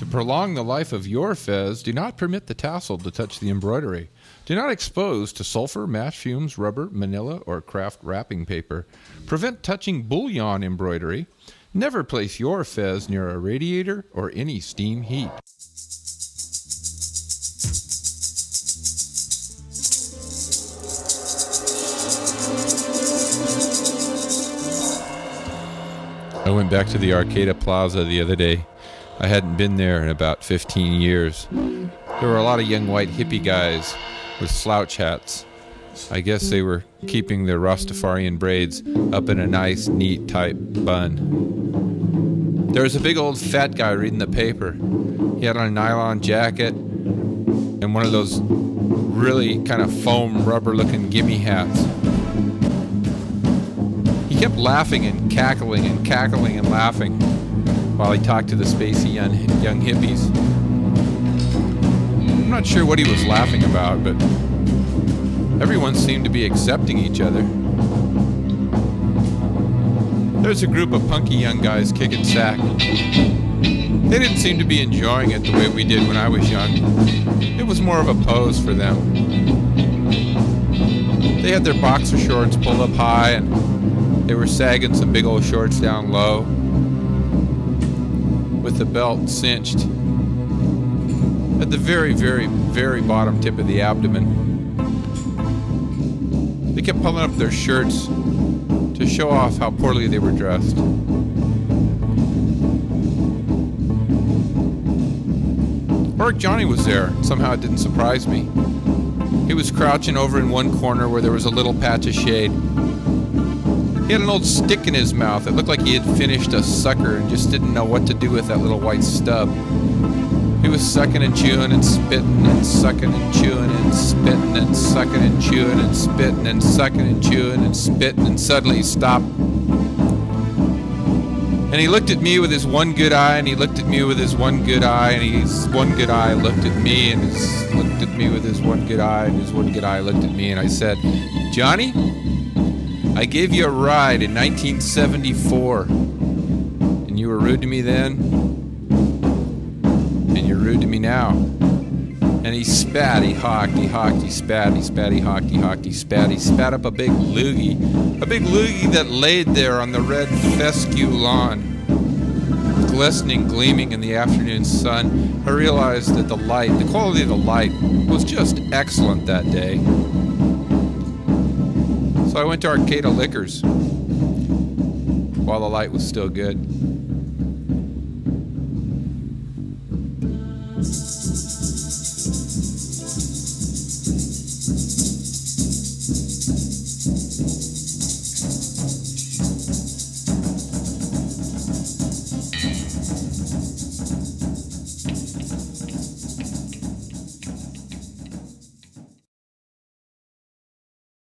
To prolong the life of your fez, do not permit the tassel to touch the embroidery. Do not expose to sulfur, match fumes, rubber, manila, or craft wrapping paper. Prevent touching bullion embroidery. Never place your fez near a radiator or any steam heat. I went back to the Arcata Plaza the other day. I hadn't been there in about 15 years. There were a lot of young white hippie guys with slouch hats. I guess they were keeping their Rastafarian braids up in a nice, neat, tight bun. There was a big old fat guy reading the paper. He had on a nylon jacket and one of those really kind of foam rubber-looking gimme hats. He kept laughing and cackling and laughing while he talked to the spacey young hippies. I'm not sure what he was laughing about, but everyone seemed to be accepting each other. There's a group of punky young guys kicking sack. They didn't seem to be enjoying it the way we did when I was young. It was more of a pose for them. They had their boxer shorts pulled up high and they were sagging some big old shorts down low with the belt cinched at the very, very, very bottom tip of the abdomen. They kept pulling up their shirts to show off how poorly they were dressed. Orc Johnny was there. Somehow it didn't surprise me. He was crouching over in one corner where there was a little patch of shade. He had an old stick in his mouth. It looked like he had finished a sucker and just didn't know what to do with that little white stub. He was sucking and chewing and spitting and sucking and chewing and spitting and sucking and chewing and spitting and sucking and chewing and spitting, and suddenly he stopped. And he looked at me with his one good eye, and he looked at me with his one good eye, and his one good eye looked at me, and he looked at me with his one good eye, and his one good eye looked at me, and I said, "Johnny, I gave you a ride in 1974, and you were rude to me then, and you're rude to me now." And he spat, he hawked, he hawked, he spat, he spat, he hawked, he hawked, he spat up a big loogie that laid there on the red fescue lawn, glistening, gleaming in the afternoon sun. I realized that the quality of the light was just excellent that day. So I went to Arcata Liquors while the light was still good.